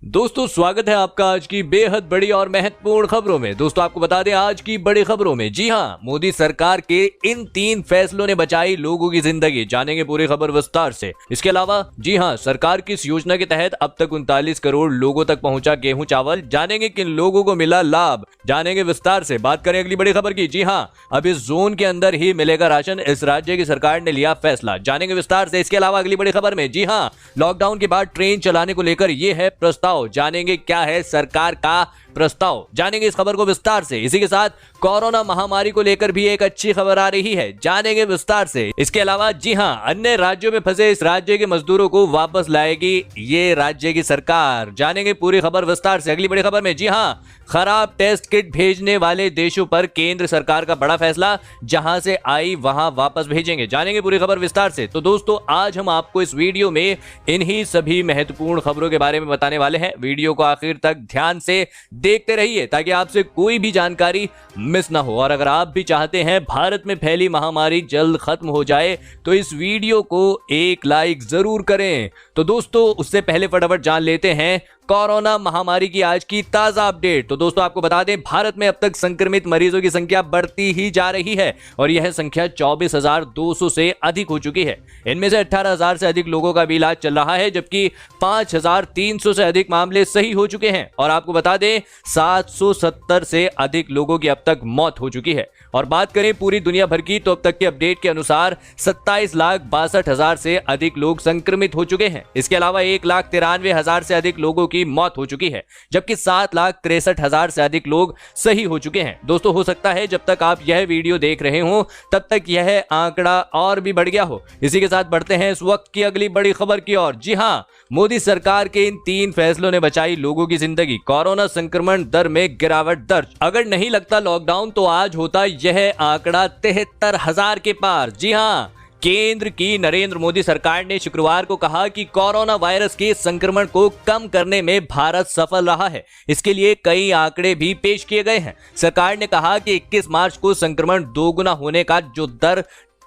दोस्तों स्वागत है आपका आज की बेहद बड़ी और महत्वपूर्ण खबरों में। दोस्तों आपको बता दें आज की बड़ी खबरों में, जी हां, मोदी सरकार के इन 3 फैसलों ने बचाई लोगों की जिंदगी। जानेंगे पूरी खबर विस्तार से। इसके अलावा जी हां, सरकार की इस योजना के तहत अब तक 39 करोड़ लोगों तक पहुंचा गेहूं चावल। जानेंगे किन लोगों को मिला लाभ, जानेंगे विस्तार से। बात करें अगली बड़ी खबर की, जी हां, अब इस जोन के अंदर ही मिलेगा राशन, इस राज्य की सरकार ने लिया फैसला। जानेंगे विस्तार से। इसके अलावा अगली बड़ी खबर में, जी हां, लॉकडाउन के बाद ट्रेन चलाने को लेकर यह है प्रस्ताव। जानेंगे क्या है सरकार का प्रस्ताव, जानेंगे इस खबर को विस्तार से। इसी के साथ कोरोना महामारी को लेकर भी एक अच्छी खबर आ रही है, जानेंगे विस्तार से। इसके अलावा जी हां, अन्य राज्यों में फंसे इस राज्य के मजदूरों को वापस लाएगी ये राज्य की सरकार। जानेंगे पूरी खबर विस्तार से। अगली बड़ी खबर में, जी हां, खराब टेस्ट किट भेजने वाले देशों पर केंद्र सरकार का बड़ा फैसला, जहां से आई वहां वापस भेजेंगे। जानेंगे पूरी खबर विस्तार से। तो दोस्तों आज हम आपको इस वीडियो में इन्हीं सभी महत्वपूर्ण खबरों के बारे में बताने वाले हैं। वीडियो को आखिर तक ध्यान से देखते रहिए ताकि आपसे कोई भी जानकारी मिस ना हो। और अगर आप भी चाहते हैं भारत में फैली महामारी जल्द खत्म हो जाए तो इस वीडियो को एक लाइक जरूर करें। तो दोस्तों उससे पहले फटाफट जान लेते हैं कोरोना महामारी की आज की ताजा अपडेट। तो दोस्तों आपको बता दें भारत में अब तक संक्रमित मरीजों की संख्या बढ़ती ही जा रही है और यह संख्या 24,200 से अधिक हो चुकी है। इनमें से 18,000 से अधिक लोगों का भी इलाज चल रहा है, जबकि 5,300 से अधिक मामले सही हो चुके हैं। और आपको बता दें 770 से अधिक लोगों की अब तक मौत हो चुकी है। और बात करें पूरी दुनिया भर की तो अब तक के अपडेट के अनुसार 27,62,000 से अधिक लोग संक्रमित हो चुके हैं। इसके अलावा 1,93,000 से अधिक लोगों की मौत हो चुकी है, जबकि 7,63,000 से अधिक लोग सही हो चुके हैं। दोस्तों हो सकता है जब तक आप यह वीडियो देख रहे हो तब तक यह आंकड़ा और भी बढ़ गया हो। इसी के साथ बढ़ते हैं इस वक्त की अगली बड़ी खबर की ओर। जी हां, मोदी सरकार के इन 3 फैसलों ने बचाई लोगों की जिंदगी। कोरोना संक्रमण दर में गिरावट दर्ज। अगर नहीं लगता लॉकडाउन तो आज होता यह आंकड़ा 73,000 के पार। जी हां, केंद्र की नरेंद्र मोदी सरकार ने शुक्रवार को कहा कि कोरोना वायरस के संक्रमण को कम करने में भारत सफल रहा है। इसके लिए कई आंकड़े भी पेश किए गए हैं। सरकार ने कहा कि 21 मार्च को संक्रमण दोगुना होने का जो दर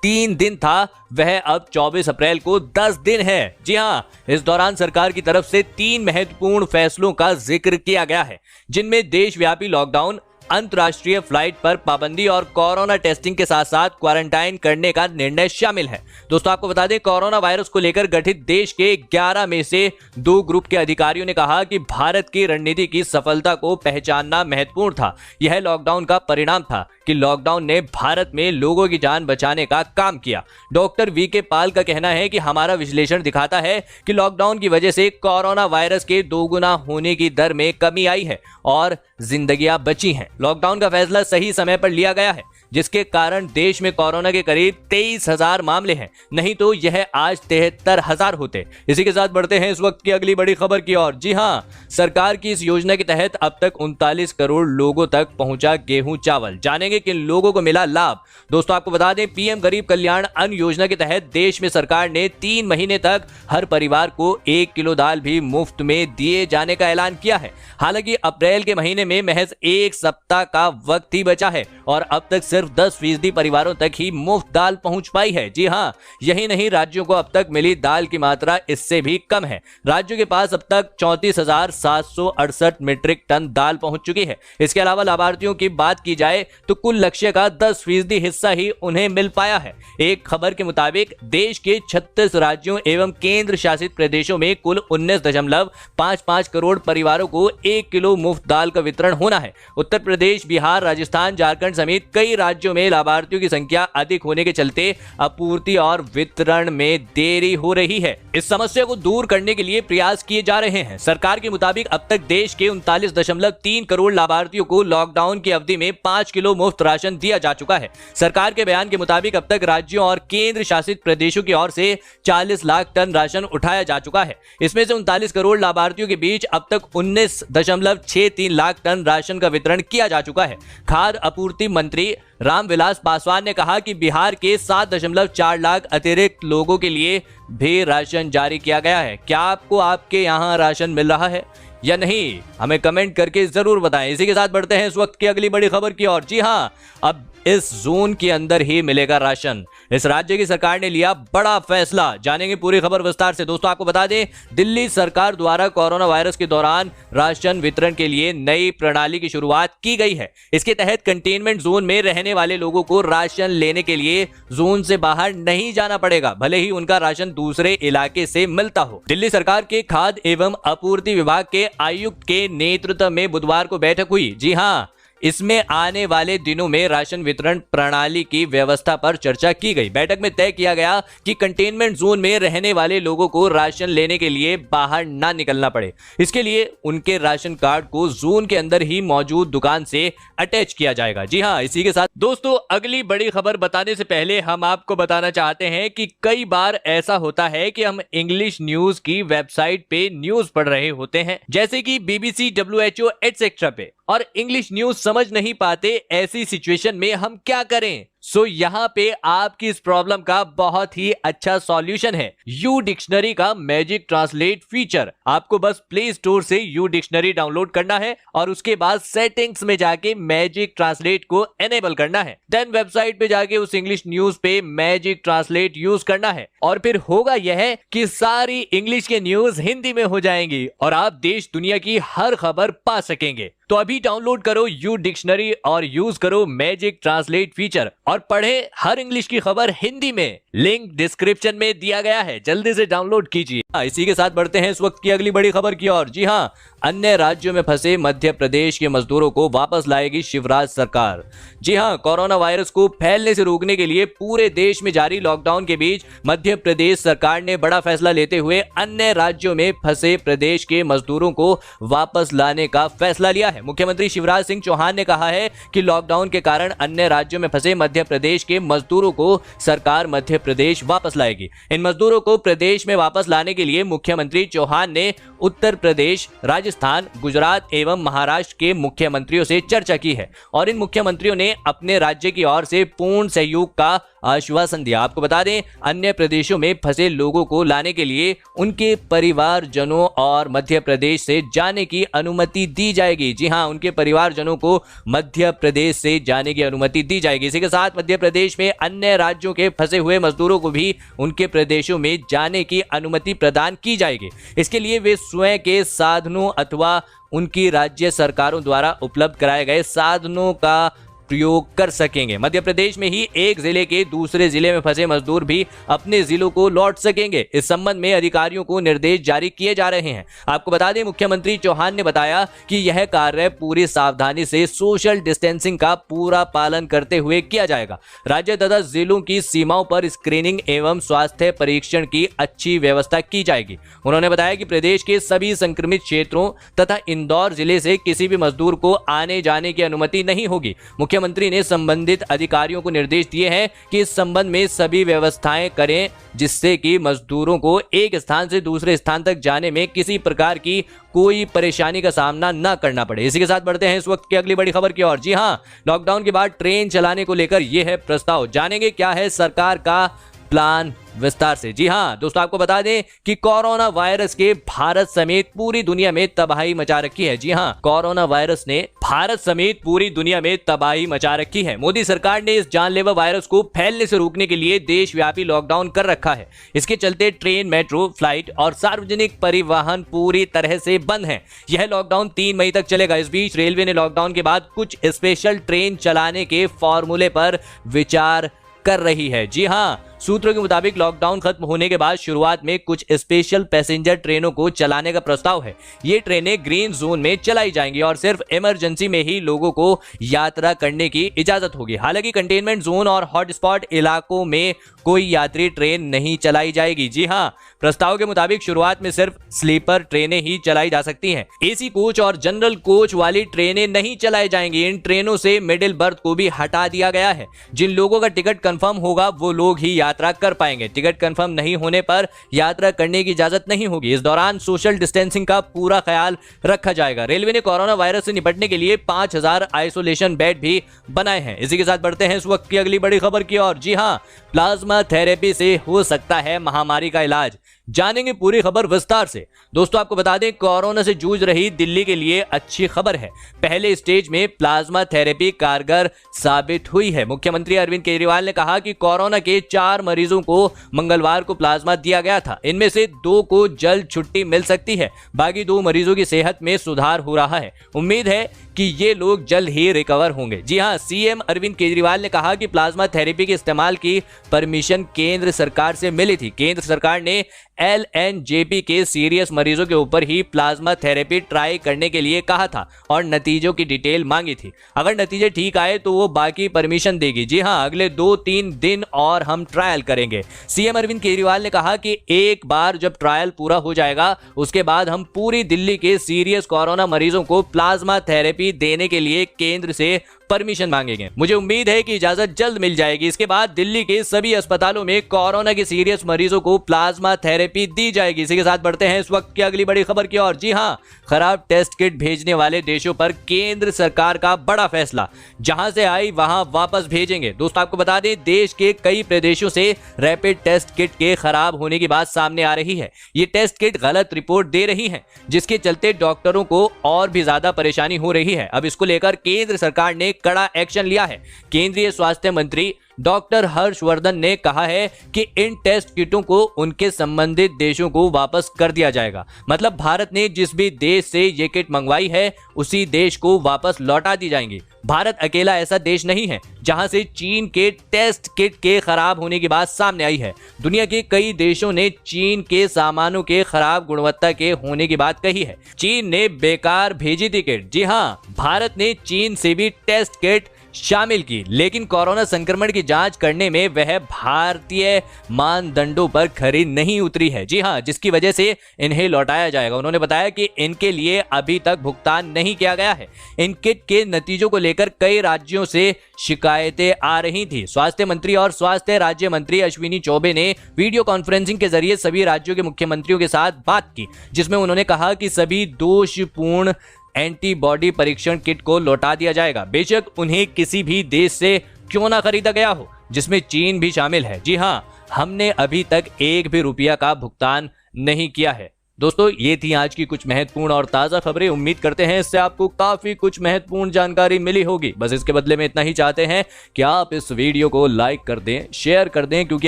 3 दिन था वह अब 24 अप्रैल को 10 दिन है। जी हां, इस दौरान सरकार की तरफ से 3 महत्वपूर्ण फैसलों का जिक्र किया गया है, जिनमें देशव्यापी लॉकडाउन, अंतर्राष्ट्रीय फ्लाइट पर पाबंदी और कोरोना टेस्टिंग के साथ साथ क्वारंटाइन करने का निर्णय शामिल है। दोस्तों आपको बता दें कोरोना वायरस को लेकर गठित देश के 11 में से 2 ग्रुप के अधिकारियों ने कहा कि भारत की रणनीति की सफलता को पहचानना महत्वपूर्ण था। यह लॉकडाउन का परिणाम था कि लॉकडाउन ने भारत में लोगों की जान बचाने का काम किया। डॉक्टर वीके पॉल का कहना है कि हमारा विश्लेषण दिखाता है कि लॉकडाउन की वजह से कोरोना वायरस के दोगुना होने की दर में कमी आई है और जिंदगियां बची हैं। लॉकडाउन का फैसला सही समय पर लिया गया है, जिसके कारण देश में कोरोना के करीब 23,000 मामले हैं, नहीं तो यह आज 73,000 होते। इसी के साथ बढ़ते हैं इस वक्त की अगली बड़ी खबर की ओर। जी हां, सरकार की इस योजना के तहत अब तक 39 करोड़ लोगों तक पहुंचा गेहूं चावल। जानेंगे किन लोगों को मिला लाभ। दोस्तों आपको बता दें पीएम गरीब कल्याण अन्न योजना के तहत देश में सरकार ने 3 महीने तक हर परिवार को 1 किलो दाल भी मुफ्त में दिए जाने का ऐलान किया है। हालांकि अप्रैल के महीने में महज 1 सप्ताह का वक्त ही बचा है और अब तक सिर्फ 10% परिवारोर तक ही मुफ्त दाल पहुंच पाई है। जी हां, यही नहीं, राज्यों को अब तक मिली दाल की मात्रा इससे भी कम है। राज्यों के पास अब तक 34,768 मीट्रिक टन दाल पहुंच चुकी है। इसके अलावा लाभार्थियों की बात की जाए तो कुल लक्ष्य का 10% हिस्सा ही उन्हें मिल पाया है। एक खबर के मुताबिक देश के 36 राज्यों एवं केंद्र शासित प्रदेशों में कुल 19.55 करोड़ परिवारों को 1 किलो मुफ्त दाल का वितरण होना है। उत्तर प्रदेश, बिहार, राजस्थान, झारखंड समेत कई राज्यों में लाभार्थियों की संख्या अधिक होने के चलते आपूर्ति और वितरण में देरी हो रही है। इस समस्या को दूर करने के लिए प्रयास किए जा रहे हैं। सरकार के मुताबिक अब तक देश के 39.3 करोड़ लाभार्थियों को लॉकडाउन की अवधि में 5 किलो मुफ्त राशन दिया जा चुका है। सरकार के बयान के मुताबिक अब तक राज्यों और केंद्र शासित प्रदेशों की ओर से 40 लाख टन राशन उठाया जा चुका है। इसमें से 39 करोड़ लाभार्थियों के बीच अब तक 19.63 लाख टन राशन का वितरण किया जा चुका है। खाद्य आपूर्ति मंत्री रामविलास पासवान ने कहा कि बिहार के 7.4 लाख अतिरिक्त लोगों के लिए भी राशन जारी किया गया है। क्या आपको आपके यहाँ राशन मिल रहा है या नहीं, हमें कमेंट करके जरूर बताएं। इसी के साथ बढ़ते हैं इस वक्त की अगली बड़ी खबर की ओर। जी हां, अब इस जोन के अंदर ही मिलेगा राशन। इस राज्य की सरकार ने लिया बड़ा फैसला, जानेंगे पूरी खबर विस्तार से। दोस्तों आपको बता दें, दिल्ली सरकार द्वारा कोरोना वायरस के दौरान राशन वितरण के लिए नई प्रणाली की शुरुआत की गई है। इसके तहत कंटेनमेंट जोन में रहने वाले लोगों को राशन लेने के लिए जोन से बाहर नहीं जाना पड़ेगा, भले ही उनका राशन दूसरे इलाके से मिलता हो। दिल्ली सरकार के खाद्य एवं आपूर्ति विभाग के आयुक्त के नेतृत्व में बुधवार को बैठक हुई। जी हां, इसमें आने वाले दिनों में राशन वितरण प्रणाली की व्यवस्था पर चर्चा की गई। बैठक में तय किया गया कि कंटेनमेंट जोन में रहने वाले लोगों को राशन लेने के लिए बाहर ना निकलना पड़े। इसके लिए उनके राशन कार्ड को जोन के अंदर ही मौजूद दुकान से अटैच किया जाएगा। जी हां, इसी के साथ दोस्तों अगली बड़ी खबर बताने से पहले हम आपको बताना चाहते हैं कि कई बार ऐसा होता है कि हम इंग्लिश न्यूज की वेबसाइट पे न्यूज पढ़ रहे होते हैं, जैसे कि BBC, WHO एटसेट्रा पे, और इंग्लिश न्यूज समझ नहीं पाते। ऐसी सिचुएशन में हम क्या करें? सो यहाँ पे आपकी इस प्रॉब्लम का बहुत ही अच्छा सॉल्यूशन है, यू डिक्शनरी का मैजिक ट्रांसलेट फीचर। आपको बस प्ले स्टोर से यू डिक्शनरी डाउनलोड करना है और उसके बाद सेटिंग्स में जाके मैजिक ट्रांसलेट को एनेबल करना है। देन वेबसाइट पे जाके उस इंग्लिश न्यूज पे मैजिक ट्रांसलेट यूज करना है और फिर होगा यह कि सारी इंग्लिश के न्यूज हिंदी में हो जाएंगी और आप देश दुनिया की हर खबर पा सकेंगे। तो अभी डाउनलोड करो यू डिक्शनरी और यूज करो मैजिक ट्रांसलेट फीचर और पढ़े हर इंग्लिश की खबर हिंदी में। लिंक डिस्क्रिप्शन में दिया गया है, जल्दी से डाउनलोड कीजिए। इसी के साथ बढ़ते हैं इस वक्त की अगली बड़ी खबर की ओर। जी हां, अन्य राज्यों में फंसे मध्य प्रदेश के मजदूरों को वापस लाएगी शिवराज सरकार। जी हां, कोरोना वायरस को फैलने से रोकने के लिए पूरे देश में जारी लॉकडाउन के बीच मध्य प्रदेश सरकार ने बड़ा फैसला लेते हुए अन्य राज्यों में फंसे प्रदेश के मजदूरों को वापस लाने का फैसला लिया है। मुख्यमंत्री शिवराज सिंह चौहान ने कहा है कि लॉकडाउन के कारण अन्य राज्यों में फंसे मध्य प्रदेश के मजदूरों को सरकार मध्य प्रदेश वापस लाएगी। इन मजदूरों को प्रदेश में वापस लाने के लिए मुख्यमंत्री चौहान ने उत्तर प्रदेश, राजस्थान, गुजरात एवं महाराष्ट्र के मुख्यमंत्रियों से चर्चा की है और इन मुख्यमंत्रियों ने अपने राज्य की ओर से पूर्ण सहयोग का आश्वासन दिया। आपको बता दें, अन्य प्रदेशों में फंसे लोगों को लाने के लिए उनके परिवारजनों और मध्य प्रदेश से जाने की अनुमति दी जाएगी। जी हां, उनके परिवारजनों को मध्य प्रदेश से जाने की अनुमति दी जाएगी। इसी के साथ मध्य प्रदेश में अन्य राज्यों के फंसे हुए मजदूरों को भी उनके प्रदेशों में जाने की अनुमति प्रदान की जाएगी। इसके लिए वे स्वयं के साधनों अथवा उनकी राज्य सरकारों द्वारा उपलब्ध कराए गए साधनों का प्रयोग कर सकेंगे। मध्य प्रदेश में ही एक जिले के दूसरे जिले में फंसे मजदूर भी अपने जिलों को लौट सकेंगे। इस संबंध में अधिकारियों को निर्देश जारी किए जा रहे हैं। आपको बता दें, मुख्यमंत्री चौहान ने बताया कि यह कार्य पूरी सावधानी से सोशल डिस्टेंसिंग का पूरा पालन करते हुए किया जाएगा। राज्य तथा जिलों की सीमाओं पर स्क्रीनिंग एवं स्वास्थ्य परीक्षण की अच्छी व्यवस्था की जाएगी। उन्होंने बताया कि प्रदेश के सभी संक्रमित क्षेत्रों तथा इंदौर जिले से किसी भी मजदूर को आने जाने की अनुमति नहीं होगी। मुख्यमंत्री ने संबंधित अधिकारियों को निर्देश दिए हैं कि इस संबंध में सभी व्यवस्थाएं करें जिससे कि मजदूरों को एक स्थान से दूसरे स्थान तक जाने में किसी प्रकार की कोई परेशानी का सामना न करना पड़े। इसी के साथ बढ़ते हैं इस वक्त की अगली बड़ी खबर की ओर। जी हां, लॉकडाउन के बाद ट्रेन चलाने को लेकर यह है प्रस्ताव, जानेंगे क्या है सरकार का प्लान विस्तार से। जी हां दोस्तों, आपको बता दें कि कोरोना वायरस के भारत समेत पूरी दुनिया में तबाही मचा रखी है। जी हां, कोरोना वायरस ने भारत समेत पूरी दुनिया में तबाही मचा रखी है। मोदी सरकार ने इस जानलेवा वायरस को फैलने से रोकने के लिए देशव्यापी लॉकडाउन कर रखा है। इसके चलते ट्रेन, मेट्रो, फ्लाइट और सार्वजनिक परिवहन पूरी तरह से बंद है। यह लॉकडाउन 3 मई तक चलेगा। इस बीच रेलवे ने लॉकडाउन के बाद कुछ स्पेशल ट्रेन चलाने के फॉर्मूले पर विचार कर रही है। जी हां, सूत्रों के मुताबिक लॉकडाउन खत्म होने के बाद शुरुआत में कुछ स्पेशल पैसेंजर ट्रेनों को चलाने का प्रस्ताव है। ये ट्रेनें ग्रीन जोन में चलाई जाएंगी और सिर्फ इमरजेंसी में ही लोगों को यात्रा करने की इजाजत होगी। हालांकि कंटेनमेंट जोन और हॉटस्पॉट इलाकों में कोई यात्री ट्रेन नहीं चलाई जाएगी। जी हां, प्रस्ताव के मुताबिक शुरुआत में सिर्फ स्लीपर ट्रेनें ही चलाई जा सकती हैं। एसी कोच और जनरल कोच वाली ट्रेनें नहीं चलाई जाएंगी। इन ट्रेनों से मिडिल बर्थ को भी हटा दिया गया है। जिन लोगों का टिकट कंफर्म होगा वो लोग ही यात्रा कर पाएंगे। टिकट कंफर्म नहीं होने पर यात्रा करने की इजाजत नहीं होगी। इस दौरान सोशल डिस्टेंसिंग का पूरा ख्याल रखा जाएगा। रेलवे ने कोरोना वायरस से निपटने के लिए 5000 आइसोलेशन बेड भी बनाए हैं। इसी के साथ बढ़ते हैं इस वक्त की अगली बड़ी खबर की ओर। जी हां, प्लाज्मा थेरेपी से हो सकता है महामारी का इलाज। जानेंगे पूरी खबर विस्तार से। दोस्तों आपको बता दें, कोरोना से जूझ रही दिल्ली के लिए अच्छी खबर है। पहले स्टेज में प्लाज्मा थेरेपी कारगर साबित हुई है। मुख्यमंत्री अरविंद केजरीवाल ने कहा कि कोरोना के 4 मरीजों को मंगलवार को प्लाज्मा दिया गया था। इनमें से 2 को जल्द छुट्टी मिल सकती है। बाकी 2 मरीजों की सेहत में सुधार हो रहा है। उम्मीद है कि ये लोग जल्द ही रिकवर होंगे। जी हां, सीएम अरविंद केजरीवाल ने कहा कि प्लाज्मा थेरेपी के इस्तेमाल की परमिशन केंद्र सरकार से मिली थी। केंद्र सरकार ने LNJP के सीरियस मरीजों के ऊपर ही प्लाज्मा थेरेपी ट्राई करने के लिए कहा था और नतीजों की डिटेल मांगी थी। अगर नतीजे ठीक आए तो वो बाकी परमिशन देगी। जी हां, अगले 2-3 दिन और हम ट्रायल करेंगे। सीएम अरविंद केजरीवाल ने कहा कि एक बार जब ट्रायल पूरा हो जाएगा उसके बाद हम पूरी दिल्ली के सीरियस कोरोना मरीजों को प्लाज्मा थेरेपी देने के लिए केंद्र से परमिशन मांगेंगे। मुझे उम्मीद है कि इजाजत जल्द मिल जाएगी। इसके बाद दिल्ली के सभी अस्पतालों में कोरोना के सीरियस मरीजों को प्लाज्मा थेरेपी दी जाएगी। इसी के साथ बढ़ते हैं इस वक्त की अगली बड़ी खबर की ओर। जी हां, खराब टेस्ट किट भेजने वाले देशों पर केंद्र सरकार का बड़ा फैसला। जहां से आई वहां वापस भेजेंगे। दोस्तों आपको बता दें, देश के कई प्रदेशों से रैपिड टेस्ट किट के खराब होने की बात सामने आ रही है। ये टेस्ट किट गलत रिपोर्ट दे रही है, जिसके चलते डॉक्टरों को और भी ज्यादा परेशानी हो रही है। अब इसको लेकर केंद्र सरकार ने कड़ा एक्शन लिया है। केंद्रीय स्वास्थ्य मंत्री डॉक्टर हर्षवर्धन ने कहा है कि इन टेस्ट किटों को उनके संबंधित देशों को वापस कर दिया जाएगा। मतलब भारत ने जिस भी देश से ये किट मंगवाई है उसी देश को वापस लौटा दी जाएंगी। भारत अकेला ऐसा देश नहीं है जहां से चीन के टेस्ट किट के खराब होने की बात सामने आई है। दुनिया के कई देशों ने चीन के सामानों के खराब गुणवत्ता के होने की बात कही है। चीन ने बेकार भेजी थी किट। जी हां, भारत ने चीन से भी टेस्ट किट शामिल की, लेकिन कोरोना संक्रमण की जांच करने में वह भारतीय मानदंडों पर खरी नहीं उतरी है। जी हां, जिसकी वजह से इन्हें लौटाया जाएगा। उन्होंने बताया कि इनके लिए अभी तक भुगतान नहीं किया गया है। इन किट के नतीजों को लेकर कई राज्यों से शिकायतें आ रही थी। स्वास्थ्य मंत्री और स्वास्थ्य राज्य मंत्री अश्विनी चौबे ने वीडियो कॉन्फ्रेंसिंग के जरिए सभी राज्यों के मुख्यमंत्रियों के साथ बात की, जिसमें उन्होंने कहा कि सभी दोषपूर्ण एंटीबॉडी परीक्षण किट को लौटा दिया जाएगा, बेशक उन्हें किसी भी देश से क्यों ना खरीदा गया हो, जिसमें चीन भी शामिल है। जी हां, हमने अभी तक 1 भी रुपया का भुगतान नहीं किया है। दोस्तों ये थी आज की कुछ महत्वपूर्ण और ताज़ा खबरें। उम्मीद करते हैं इससे आपको काफ़ी कुछ महत्वपूर्ण जानकारी मिली होगी। बस इसके बदले में इतना ही चाहते हैं कि आप इस वीडियो को लाइक कर दें, शेयर कर दें, क्योंकि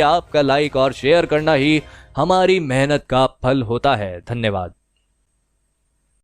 आपका लाइक और शेयर करना ही हमारी मेहनत का फल होता है। धन्यवाद।